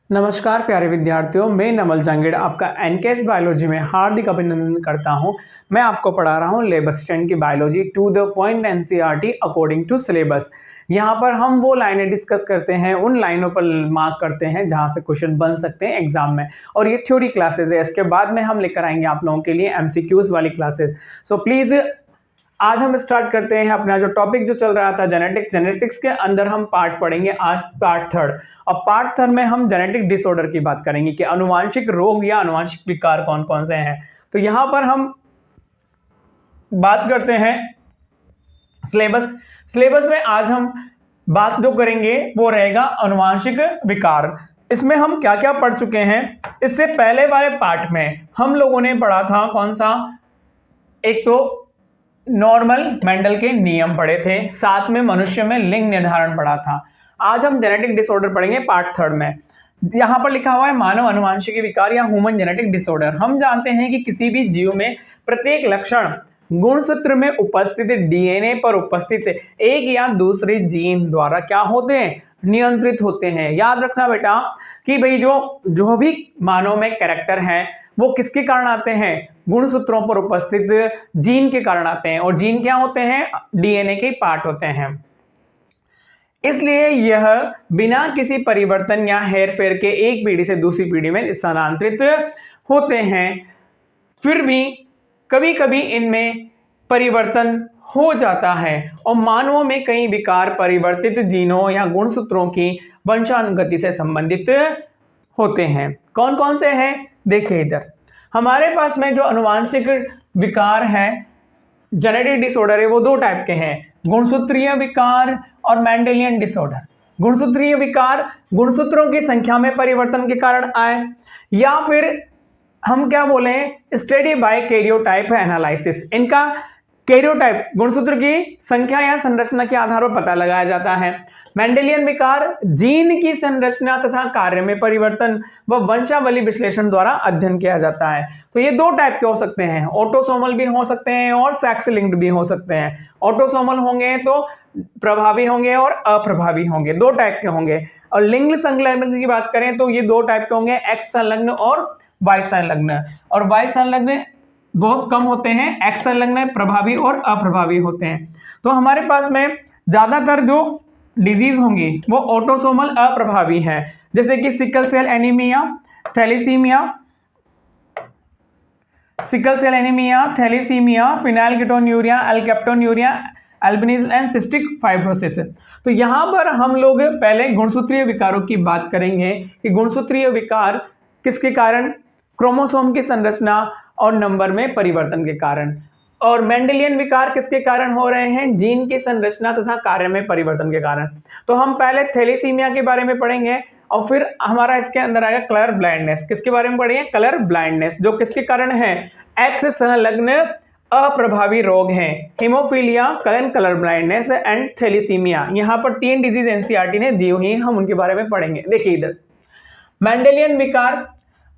नमस्कार प्यारे विद्यार्थियों, मैं नमल जहांगीर आपका एनकेएस बायोलॉजी में हार्दिक अभिनंदन करता हूं। मैं आपको पढ़ा रहा हूं 11th स्टैंडर्ड की biology to the point NCERT according to syllabus. यहां पर हम वो लाइनें डिस्कस करते हैं, उन लाइनों पर मार्क करते हैं जहां से क्वेश्चन बन सकते हैं एग्जाम में। और ये थ्योरी क्लासेस है, इसके बाद में हम लेकर आएंगे आप लोगों के लिए एमसीक्यूज वाली क्लासेस। सो प्लीज आज हम स्टार्ट करते हैं अपना जो टॉपिक जो चल रहा था जेनेटिक्स के अंदर हम पार्ट पढ़ेंगे आज पार्ट थर्ड। और पार्ट थर्ड में हम जेनेटिक डिसऑर्डर की बात करेंगे कि अनुवांशिक रोग या अनुवांशिक विकार कौन कौन से हैं। तो यहां पर हम बात करते हैं सिलेबस में आज हम बात जो करेंगे वो रहेगा अनुवांशिक विकार। इसमें हम क्या क्या पढ़ चुके हैं, इससे पहले वाले पार्ट में हम लोगों ने पढ़ा था कौन सा, एक तो नॉर्मल मेंडल के नियम पढ़े थे, साथ में मनुष्य में लिंग निर्धारण पढ़ा था। आज हम जेनेटिक डिसऑर्डर पढ़ेंगे पार्ट थर्ड में। यहां पर लिखा हुआ है मानव अनुवांशिक विकार या ह्यूमन जेनेटिक डिसऑर्डर। हम जानते हैं कि किसी भी जीव में प्रत्येक लक्षण गुणसूत्र में उपस्थित डीएनए पर उपस्थित एक या दूसरे जीन द्वारा क्या होते हैं, नियंत्रित होते हैं। याद रखना बेटा कि भाई जो भी मानव में कैरेक्टर हैं वो किसके कारण आते हैं, गुणसूत्रों पर उपस्थित जीन के कारण आते हैं। और जीन क्या होते हैं, डीएनए के पार्ट होते हैं। इसलिए यह बिना किसी परिवर्तन या हेरफेर के एक पीढ़ी से दूसरी पीढ़ी में स्थानांतरित होते हैं। फिर भी कभी कभी इनमें परिवर्तन हो जाता है और मानवों में कई विकार परिवर्तित जीनों या गुणसूत्रों की वंशानुगति से संबंधित होते हैं। कौन कौन से हैं, देखिए इधर हमारे पास में जो अनुवांशिक विकार है, जेनेटिक डिसऑर्डर है, वो दो टाइप के हैं, गुणसूत्रीय विकार और मेंडेलियन डिसऑर्डर। गुणसूत्रीय विकार गुणसूत्रों की संख्या में परिवर्तन के कारण आए, या फिर हम क्या बोले स्टडी बाय कैरियोटाइप एनालिसिस। इनका कैरियोटाइप गुणसूत्र की संख्या या संरचना के आधार पर पता लगाया जाता है। मेंडेलियन विकार जीन की संरचना तथा कार्य में परिवर्तन व वंशावली विश्लेषण द्वारा अध्ययन किया जाता है। तो ये दो टाइप के हो सकते हैं, ऑटोसोमल भी हो सकते हैं और सेक्स लिंक्ड भी हो सकते हैं। ऑटोसोमल होंगे तो प्रभावी होंगे और अप्रभावी होंगे, दो टाइप के होंगे। और लिंग संलग्न की बात करें तो ये दो टाइप के होंगे, एक्स संलग्न और वाई संलग्न। और वाई संलग्न बहुत कम होते हैं, एक्स संलग्न प्रभावी और अप्रभावी होते हैं। तो हमारे पास में ज्यादातर जो डिजीज होंगी वो ऑटोसोमल अप्रभावी हैं, जैसे कि sickle cell anaemia, thalassaemia, phenylketonuria, alkaptonuria, albinism and cystic fibrosis. तो यहां पर हम लोग पहले गुणसूत्रीय विकारों की बात करेंगे कि गुणसूत्रीय विकार किसके कारण, क्रोमोसोम की संरचना और नंबर में परिवर्तन के कारण। और मेंडेलियन विकार किसके कारण हो रहे हैं, जीन की संरचना तथा कार्य में परिवर्तन के कारण। तो हम पहले थैलेसीमिया के बारे में पढ़ेंगे और फिर हमारा इसके अंदर आएगा कलर ब्लाइंडनेस। किसके बारे में पढ़ेंगे, कलर ब्लाइंडनेस, जो किसके कारण है, एक्स संलग्न अप्रभावी रोग हैं, haemophilia, colour blindness and thalassaemia. यहाँ पर तीन डिजीज एनसीईआरटी ने दी हुई, हम उनके बारे में पढ़ेंगे। देखिए इधर मेंडेलियन विकार,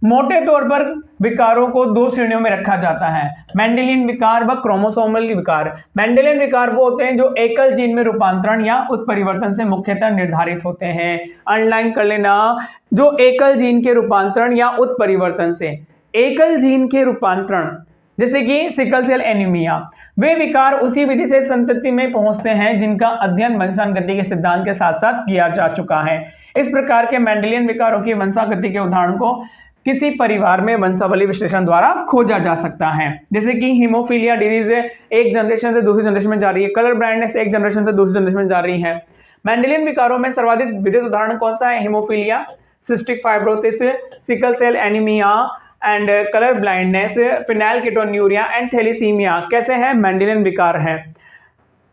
मोटे तौर पर विकारों को दो श्रेणियों में रखा जाता है, मेंडेलियन विकार व क्रोमोसोमल विकार। मेंडेलियन विकार वो होते हैं जो एकल जीन में रूपांतरण या उत्परिवर्तन से मुख्यतः निर्धारित होते हैं। अंडरलाइन कर लेना, जो एकल जीन के रूपांतरण या उत्परिवर्तन से, एकल जीन के रूपांतरण जैसे कि सिकल सेल एनीमिया, वे विकार उसी विधि से संतति में पहुंचते हैं जिनका अध्ययन वंशानुगति के सिद्धांत के साथ साथ किया जा चुका है। इस प्रकार के मेंडेलियन विकारों की वंशानुगति के उदाहरण को किसी परिवार में वंशावली विश्लेषण द्वारा खोजा जा सकता है, जैसे कि हीमोफीलिया डिजीज एक जनरेशन से दूसरी जनरेशन में जा रही है, कलर ब्लाइंडनेस एक जनरेशन से दूसरी जनरेशन में जा रही है। मेंडेलियन विकारों में सर्वाधिक विदित उदाहरण कौन सा है, haemophilia, cystic fibrosis, sickle cell anaemia and colour blindness, phenylketonuria and thalassaemia कैसे हैं, मेंडेलियन विकार हैं।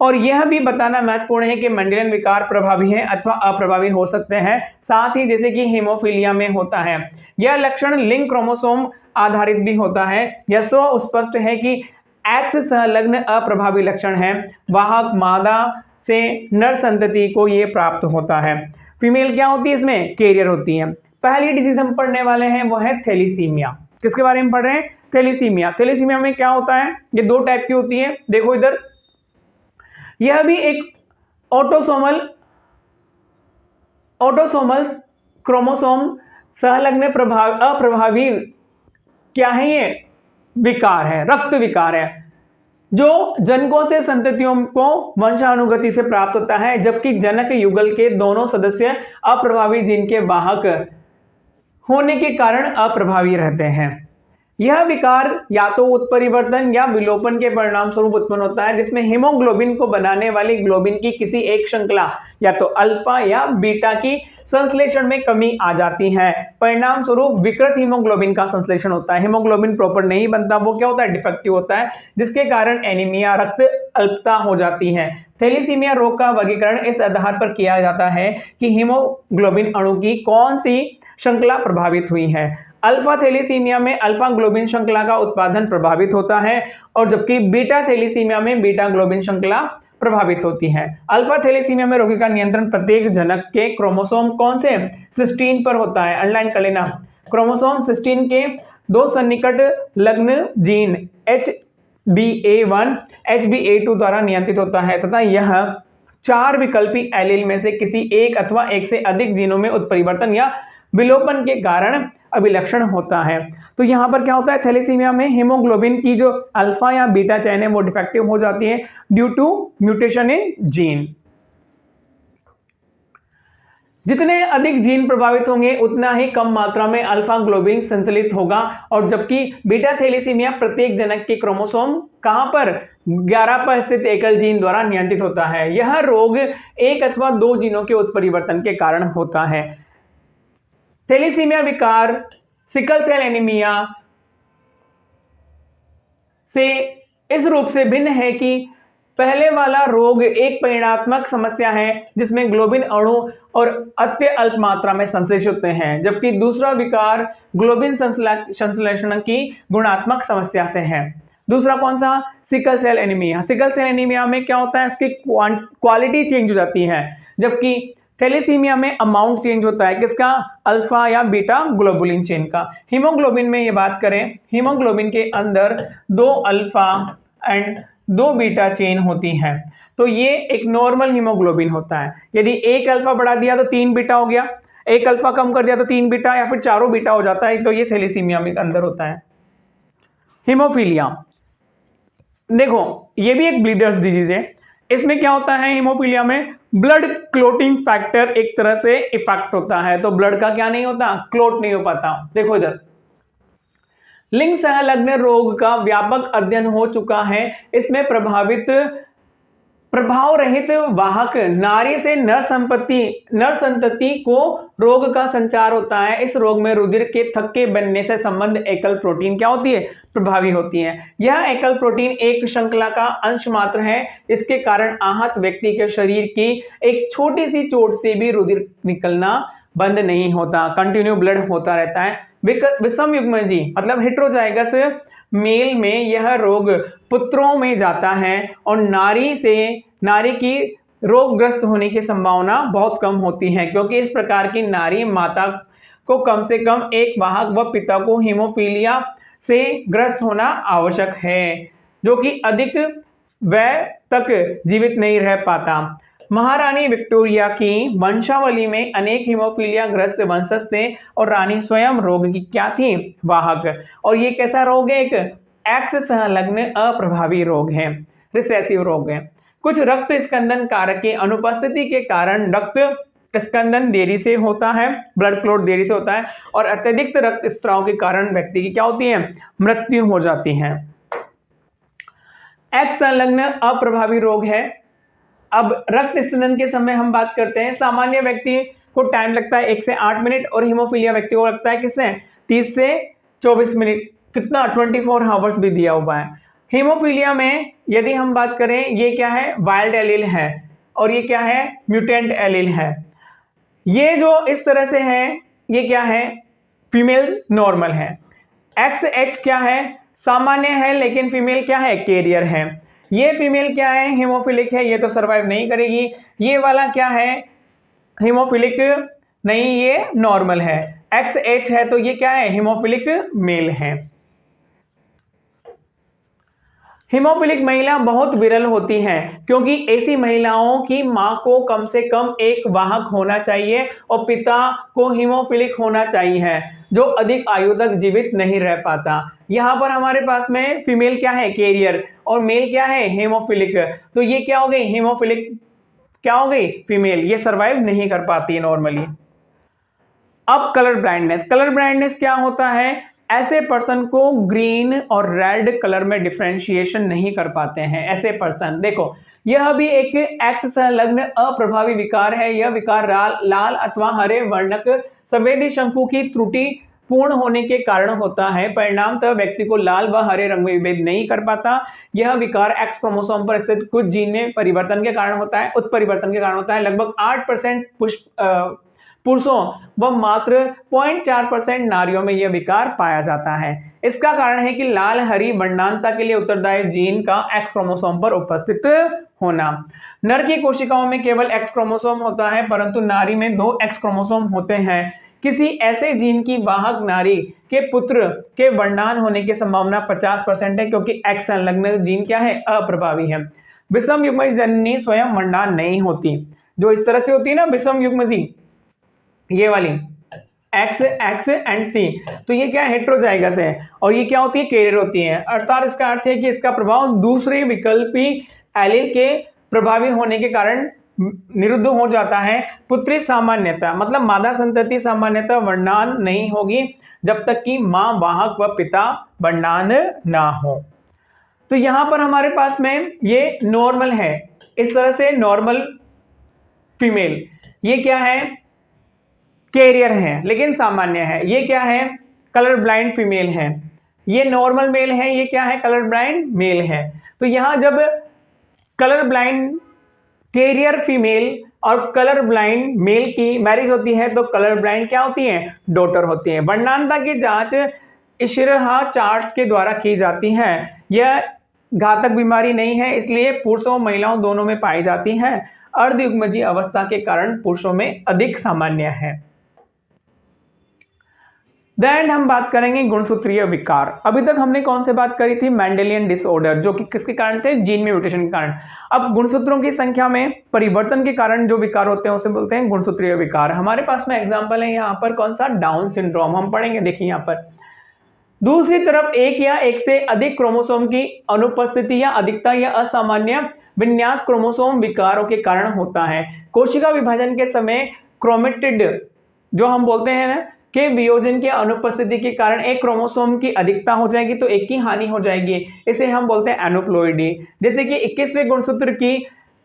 और यह भी बताना महत्वपूर्ण है कि मेंडेलियन विकार प्रभावी हैं अथवा अप्रभावी हो सकते हैं, साथ ही जैसे कि हीमोफीलिया में होता है। यह लक्षण लिंग क्रोमोसोम आधारित भी होता है। यह स्पष्ट है कि एक्स संलग्न अप्रभावी लक्षण है, वाहक मादा से नर संतति को यह प्राप्त होता है। फीमेल क्या होती है, इसमें कैरियर होती है। पहली डिजीज हम पढ़ने वाले हैं वो है थैलेसीमिया। किसके बारे में पढ़ रहे हैं, थैलेसीमिया। थैलेसीमिया में क्या होता है, ये दो टाइप की होती है, देखो इधर, यह भी एक ऑटोसोमल क्रोमोसोम संलग्न अप्रभावी क्या है, ये विकार है, रक्त विकार है, जो जनकों से संततियों को वंशानुगति से प्राप्त होता है, जबकि जनक युगल के दोनों सदस्य अप्रभावी जीन के वाहक होने के कारण अप्रभावी रहते हैं। यह विकार या तो उत्परिवर्तन या विलोपन के परिणाम स्वरूप उत्पन्न होता है, जिसमें हीमोग्लोबिन को बनाने वाली ग्लोबिन की किसी एक श्रृंखला या तो अल्फा या बीटा की संश्लेषण में कमी आ जाती है। परिणाम स्वरूप विकृत हीमोग्लोबिन का संश्लेषण होता है, हीमोग्लोबिन प्रॉपर नहीं बनता, वो क्या होता है, डिफेक्टिव होता है, जिसके कारण एनीमिया, रक्त अल्पता हो जाती है। थैलेसीमिया रोग का वर्गीकरण इस आधार पर किया जाता है कि हीमोग्लोबिन अणु की कौन सी श्रृंखला प्रभावित हुई है। अल्फा थैलेसीमिया में अल्फा ग्लोबिन श्रृंखला का उत्पादन प्रभावित होता है, और जबकि बीटा थैलेसीमिया में बीटा ग्लोबिन श्रृंखला प्रभावित होती है। अल्फा थैलेसीमिया में रोगी का नियंत्रण प्रत्येक जनक के क्रोमोसोम कौन से, सिस्टीन पर होता है। अंडरलाइन कर लेना, क्रोमोसोम सिस्टीन के दो सन्निकट लग्न जीन HbA1 HbA2 द्वारा नियंत्रित होता है तथा यह 4 विकल्पी एलील में से किसी एक अथवा एक से अधिक जीनों में उत्परिवर्तन या विलोपन के कारण अभिलक्षण होता है। तो यहां पर क्या होता है, थैलेसीमिया में हीमोग्लोबिन की जो अल्फा या बीटा चेन है वो डिफेक्टिव हो जाती है due to mutation in gene. जितने अधिक जीन प्रभावित होंगे उतना ही कम मात्रा में अल्फा ग्लोबिन संचलित होगा, और जबकि बीटा थैलेसीमिया प्रत्येक जनक के क्रोमोसोम कहां पर 11 पर स्थित एकल जीन द्वारा नियंत्रित होता है। यह रोग एक अथवा 2 जीनों के उत्परिवर्तन के कारण होता है। थैलेसीमिया विकार सिकल सेल एनीमिया से इस रूप से भिन्न है कि पहले वाला रोग एक परिणात्मक समस्या है जिसमें ग्लोबिन अणु और अत्य अल्प मात्रा में संश्लेषित होते हैं, जबकि दूसरा विकार ग्लोबिन संश्लेषण की गुणात्मक समस्या से है। दूसरा कौन सा, sickle cell anaemia. Sickle cell anaemia में क्या होता है, उसकी क्वालिटी चेंज हो जाती है, जबकि थैलेसीमिया में अमाउंट चेंज होता है, किसका, अल्फा या बीटा ग्लोबुलिन चेन का। हीमोग्लोबिन में ये बात करें, हीमोग्लोबिन के अंदर 2 अल्फा एंड 2 बीटा चेन होती हैं, तो ये एक नॉर्मल हीमोग्लोबिन होता है। यदि एक अल्फा बढ़ा दिया तो 3 बीटा हो गया, एक अल्फा कम कर दिया तो 3 बीटा या फिर चारों बीटा हो जाता है, तो ये थैलेसीमिया में अंदर होता है। हीमोफीलिया, देखो ये भी एक ब्लीडर्स डिजीज है। इसमें क्या होता है, हीमोफीलिया में ब्लड क्लोटिंग फैक्टर एक तरह से इफेक्ट होता है, तो ब्लड का क्या नहीं होता, क्लोट नहीं हो पाता। देखो इधर लिंग संलग्न रोग का व्यापक अध्ययन हो चुका है। इसमें प्रभाव रहित वाहक नारी से नर संतति को रोग का संचार होता है। इस रोग में रुधिर के थक्के बनने से संबंध एकल प्रोटीन क्या होती है, प्रभावी होती है। यह एकल प्रोटीन एक श्रृंखला का अंश मात्र है, इसके कारण आहत व्यक्ति के शरीर की एक छोटी सी चोट से भी रुधिर निकलना बंद नहीं होता, कंटिन्यू ब्लड होता रहता है। विषम युग्मजी मतलब हेटेरोजाइगस मेल में यह रोग पुत्रों में जाता है और नारी की रोगग्रस्त होने की संभावना बहुत कम होती है, क्योंकि इस प्रकार की नारी माता को कम से कम एक वाहक व पिता को हीमोफीलिया से ग्रस्त होना आवश्यक है, जो कि अधिक वय तक जीवित नहीं रह पाता। महारानी विक्टोरिया की वंशावली में अनेक हीमोफीलिया ग्रस्त वंशज थे और रानी स्वयं रोग की क्या थी, वाहक। और ये कैसा रोग है, एक एक्स संलग्न अप्रभावी रोग है, रिसेसिव रोग है। कुछ रक्त स्कंदन कारक की अनुपस्थिति के कारण रक्त स्कंदन देरी से होता है, ब्लड क्लोट देरी से होता है, और अत्यधिक रक्त स्त्राव के कारण व्यक्ति की क्या होती है, मृत्यु हो जाती है। एक्स संलग्न अप्रभावी रोग है। अब रक्त स्कंदन के समय हम बात करते हैं, सामान्य व्यक्ति को टाइम लगता है 1 से 8 मिनट और हीमोफीलिया व्यक्ति को लगता है किससे, 30 से 24 मिनट, कितना 24 आवर्स भी दिया हुआ है। हीमोफीलिया में यदि हम बात करें, ये क्या है, वाइल्ड एलील है और ये क्या है, म्यूटेंट एलील है। ये जो इस तरह से है, ये क्या है, फीमेल नॉर्मल है। XH क्या है, सामान्य है, लेकिन फीमेल क्या है, कैरियर है। ये फीमेल क्या है, हीमोफिलिक है, ये तो सरवाइव नहीं करेगी। ये वाला क्या है, हीमोफिलिक नहीं, ये नॉर्मल है। XH है तो ये क्या है, हीमोफिलिक मेल है। हीमोफिलिक महिला बहुत विरल होती हैं क्योंकि ऐसी महिलाओं की मां को कम से कम एक वाहक होना चाहिए और पिता को हीमोफिलिक होना चाहिए जो अधिक आयु तक जीवित नहीं रह पाता। यहाँ पर हमारे पास में फीमेल क्या है, कैरियर, और मेल क्या है, हीमोफिलिक। तो ये क्या हो गई, हीमोफिलिक क्या हो गई, फीमेल, ये सर्वाइव नहीं कर पाती है नॉर्मली। अब कलर ब्लाइंडनेस, कलर ब्लाइंडनेस क्या होता है, ऐसे पर्सन को ग्रीन और रेड कलर में डिफरेंशिएशन नहीं कर पाते हैं। ऐसे पर्सन, देखो यह भी एक एक्स संलग्न अप्रभावी विकार है। यह विकार लाल अथवा हरे वर्णक संवेदी शंकु की त्रुटि पूर्ण होने के कारण होता है। परिणामतः व्यक्ति को लाल व हरे रंग में विभेद नहीं कर पाता। यह विकार एक्स क्रोमोसोम पर स्थित कुछ जीन में परिवर्तन के कारण होता है, उत्परिवर्तन के कारण होता है। लगभग 8% पुरुषों व मात्र 0.4% नारियों में यह विकार पाया जाता है। इसका कारण है कि लाल हरी वर्णांतता के लिए उत्तरदायी जीन का एक्स क्रोमोसोम पर उपस्थित होना। नर की कोशिकाओं में केवल एक्स क्रोमोसोम होता है परंतु नारी में 2 एक्स क्रोमोसोम होते हैं। किसी ऐसे जीन की वाहक नारी के पुत्र के वर्णान होने की संभावना 50% है क्योंकि एक्स संलग्न जीन क्या है, अप्रभावी है। विषम युग्म जननी स्वयं वर्णान नहीं होती, जो इस तरह से होती है ना विषम युग्म जी, ये वाली एक्स एक्स एंड सी, तो ये क्या हेट्रोजाइगस है और ये क्या होती है, कैरियर होती है। अर्थात इसका अर्थ है कि इसका प्रभाव दूसरे विकल्पी एलील के प्रभावी होने के कारण निरुद्ध हो जाता है। पुत्री सामान्यता मतलब मादा संतति सामान्यता वर्णान नहीं होगी जब तक कि मां वाहक व पिता वर्णान ना हो। तो यहां पर हमारे पास में ये नॉर्मल है, इस तरह से नॉर्मल फीमेल, ये क्या है, कैरियर है लेकिन सामान्य है। ये क्या है, कलर ब्लाइंड फीमेल है। ये नॉर्मल मेल है, ये क्या है, कलर ब्लाइंड मेल है। तो यहां जब कलर ब्लाइंड कैरियर फीमेल और कलर ब्लाइंड मेल की मैरिज होती है तो कलर ब्लाइंड क्या होती है, डॉटर होती है। वर्णांतता की जांच इशरहा चार्ट के द्वारा की जाती है। यह घातक बीमारी नहीं है इसलिए पुरुषों और महिलाओं दोनों में पाई जाती है। अर्धयुग्मजी अवस्था के कारण पुरुषों में अधिक सामान्य है। देन हम बात करेंगे गुणसूत्रीय विकार। अभी तक हमने कौन से बात करी थी, मेंडेलियन डिसऑर्डर, जो कि किसके कारण थे, जीन में म्यूटेशन के कारण। अब गुणसूत्रों की संख्या में परिवर्तन के कारण जो विकार होते हैं उसे बोलते हैं गुणसूत्रीय विकार। हमारे पास में एग्जांपल है यहाँ पर कौन सा, डाउन सिंड्रोम, हम पढ़ेंगे, देखिए यहाँ पर। दूसरी तरफ एक या एक से अधिक क्रोमोसोम की अनुपस्थिति या अधिकता या असामान्य विन्यास क्रोमोसोम विकारों के कारण होता है। कोशिका विभाजन के समय क्रोमेटिड जो हम बोलते हैं ना के वियोजन की अनुपस्थिति के कारण एक क्रोमोसोम की अधिकता हो जाएगी तो एक की हानि हो जाएगी, इसे हम बोलते हैं एनोप्लॉइडी। जैसे कि 21वें गुणसूत्र की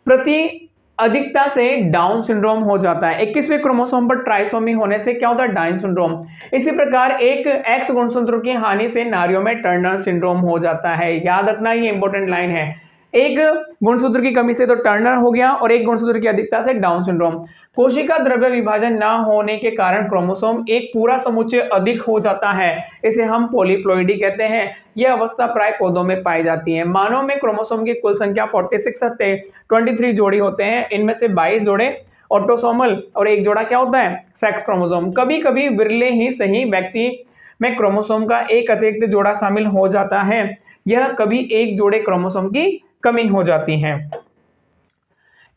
प्रति अधिकता से डाउन सिंड्रोम हो जाता है। 21वें क्रोमोसोम पर ट्राइसोमी होने से क्या होता है, डाउन सिंड्रोम। इसी प्रकार एक एक्स गुणसूत्र की हानि से नारियों में टर्नर सिंड्रोम हो जाता है। याद रखना, ये इंपॉर्टेंट लाइन है, एक गुणसूत्र की कमी से तो टर्नर हो गया और एक गुणसूत्र की अधिकता से डाउन सिंड्रोम। कोशिका द्रव्य विभाजन ना होने के कारण क्रोमोसोम एक पूरा समुच्चय अधिक हो जाता है, इसे हम पॉलीप्लॉइडी कहते हैं। यह अवस्था प्राय पौधों में पाई जाती है। मानव में क्रोमोसोम की कुल संख्या 46 से 23 जोड़ी होते हैं, इनमें से 22 जोड़े ऑटोसोमल और एक जोड़ा क्या होता है, सेक्स क्रोमोसोम। कभी कभी विरले ही सही व्यक्ति में क्रोमोसोम का एक अतिरिक्त जोड़ा शामिल हो जाता है, यह कभी एक जोड़े क्रोमोसोम की कमी हो जाती है।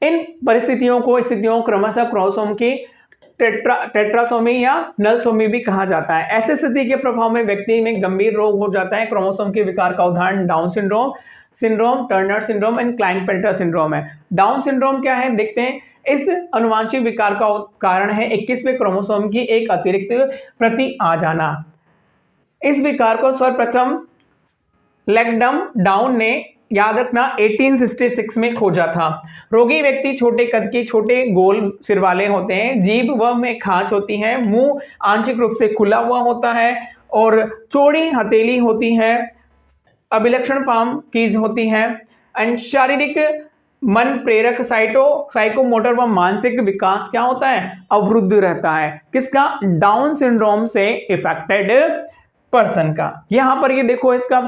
इन परिस्थितियों को क्रमशः क्रोमोसोम की टेट्रासोमी या नलसोमी भी कहा जाता है। ऐसे स्थिति के प्रभाव में व्यक्ति में गंभीर रोग हो जाता है। क्रोमोसोम के विकार का उदाहरण down syndrome, Turner syndrome and Klinefelter syndrome है। डाउन सिंड्रोम क्या है, देखते हैं। इस अनुवांशिक विकार का कारण है 21वें क्रोमोसोम की एक अतिरिक्त प्रति आ जाना। इस विकार को सर्वप्रथम लैंगडम डाउन ने, याद रखना, 1866 में खोजा था। रोगी व्यक्ति छोटे कद के, छोटे गोल सिर वाले होते हैं, जीभ व में खांच होती है, मुंह आंशिक रूप से खुला हुआ होता है और चौड़ी हथेली होती है, अभिलक्षण पाम कीज होती है एंड शारीरिक मन प्रेरक साइकोमोटर व मानसिक विकास क्या होता है, अवरुद्ध रहता है। किसका, डाउन सिंड्रोम से इफेक्टेड पर्सन का। यहां पर ये देखो, इसका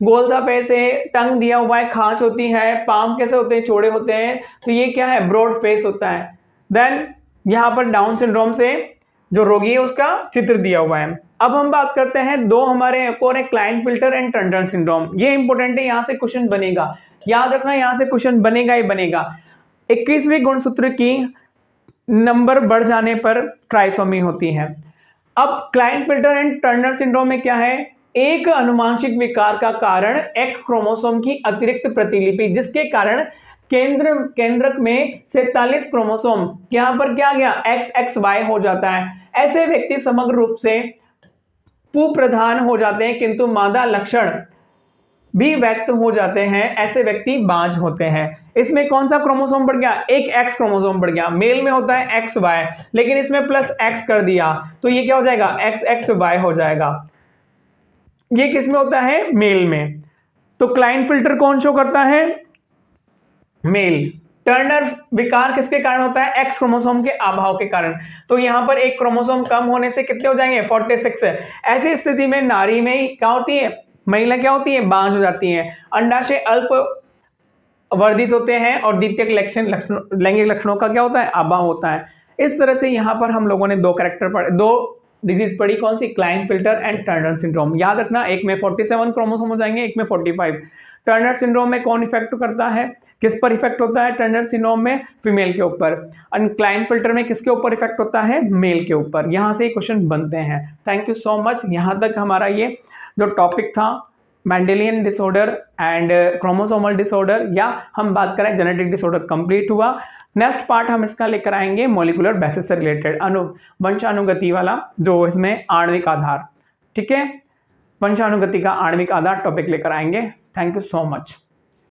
गोल सा फेस है, टंग दिया हुआ है, खांच होती है, पाम कैसे होते हैं, चौड़े होते हैं, तो ये क्या है, ब्रॉड फेस होता है। देन यहाँ पर डाउन सिंड्रोम से जो रोगी है उसका चित्र दिया हुआ है। अब हम बात करते हैं दो हमारे और एक क्लाइंट-फिल्टर एंड टर्नर सिंड्रोम। ये इंपॉर्टेंट है, यहाँ से क्वेश्चन बनेगा, याद रखना, यहाँ से क्वेश्चन बनेगा ही बनेगा। 21वीं गुणसूत्र की नंबर बढ़ जाने पर ट्राइसोमी होती है। अब क्लाइंट-फिल्टर एंड टर्नर सिंड्रोम में क्या है, एक अनुवांशिक विकार का कारण एक्स क्रोमोसोम की अतिरिक्त प्रतिलिपि, जिसके कारण केंद्रक में 47 क्रोमोसोम यहां पर क्या गया XXY हो जाता है। ऐसे व्यक्ति समग्र रूप से कुप्रधान हो जाते हैं, किंतु मादा लक्षण भी व्यक्त हो जाते हैं, ऐसे व्यक्ति बांझ होते हैं। इसमें कौन सा क्रोमोसोम बढ़ गया, एक एक्स क्रोमोसोम बढ़ गया। मेल में होता है XY, लेकिन इसमें प्लस एक्स कर दिया तो ये क्या हो जाएगा XXY हो जाएगा। ये किस में होता है, मेल में। तो क्लाइंट फिल्टर कौन शो करता है, मेल। टर्नर विकार किसके कारण होता है, एक्स क्रोमोसोम के अभाव के कारण। तो यहां पर एक क्रोमोसोम कम होने से कितने हो जाएंगे 46। ऐसी स्थिति में नारी में क्या होती है, महिला क्या होती है, बांझ हो जाती है। अंडाशय अल्प वर्धित होते हैं और द्वितीयक लैंगिक लक्षणों का क्या होता है, अभाव होता है। इस तरह से यहां पर हम लोगों ने दो डिजीज पढ़ी, कौन सी, Klinefelter and Turner syndrome. याद रखना, एक में 47 क्रोमोसोम हो जाएंगे, एक में 45। टर्नर सिंड्रोम में कौन इफेक्ट करता है, किस पर इफेक्ट होता है, टर्नर सिंड्रोम में फीमेल के ऊपर, और क्लाइंट फिल्टर में किसके ऊपर इफेक्ट होता है, मेल के ऊपर। यहां से क्वेश्चन बनते हैं। Thank you so much. यहां तक हमारा ये जो टॉपिक था Mendelian disorder and chromosomal disorder, या हम बात करें जेनेटिक डिसऑर्डर, कंप्लीट हुआ। नेक्स्ट पार्ट हम इसका लेकर आएंगे मॉलिक्यूलर बेसिस से रिलेटेड, वंशानुगति वाला, जो इसमें आणविक आधार, ठीक है, वंशानुगति का आणविक आधार टॉपिक लेकर आएंगे। Thank you so much.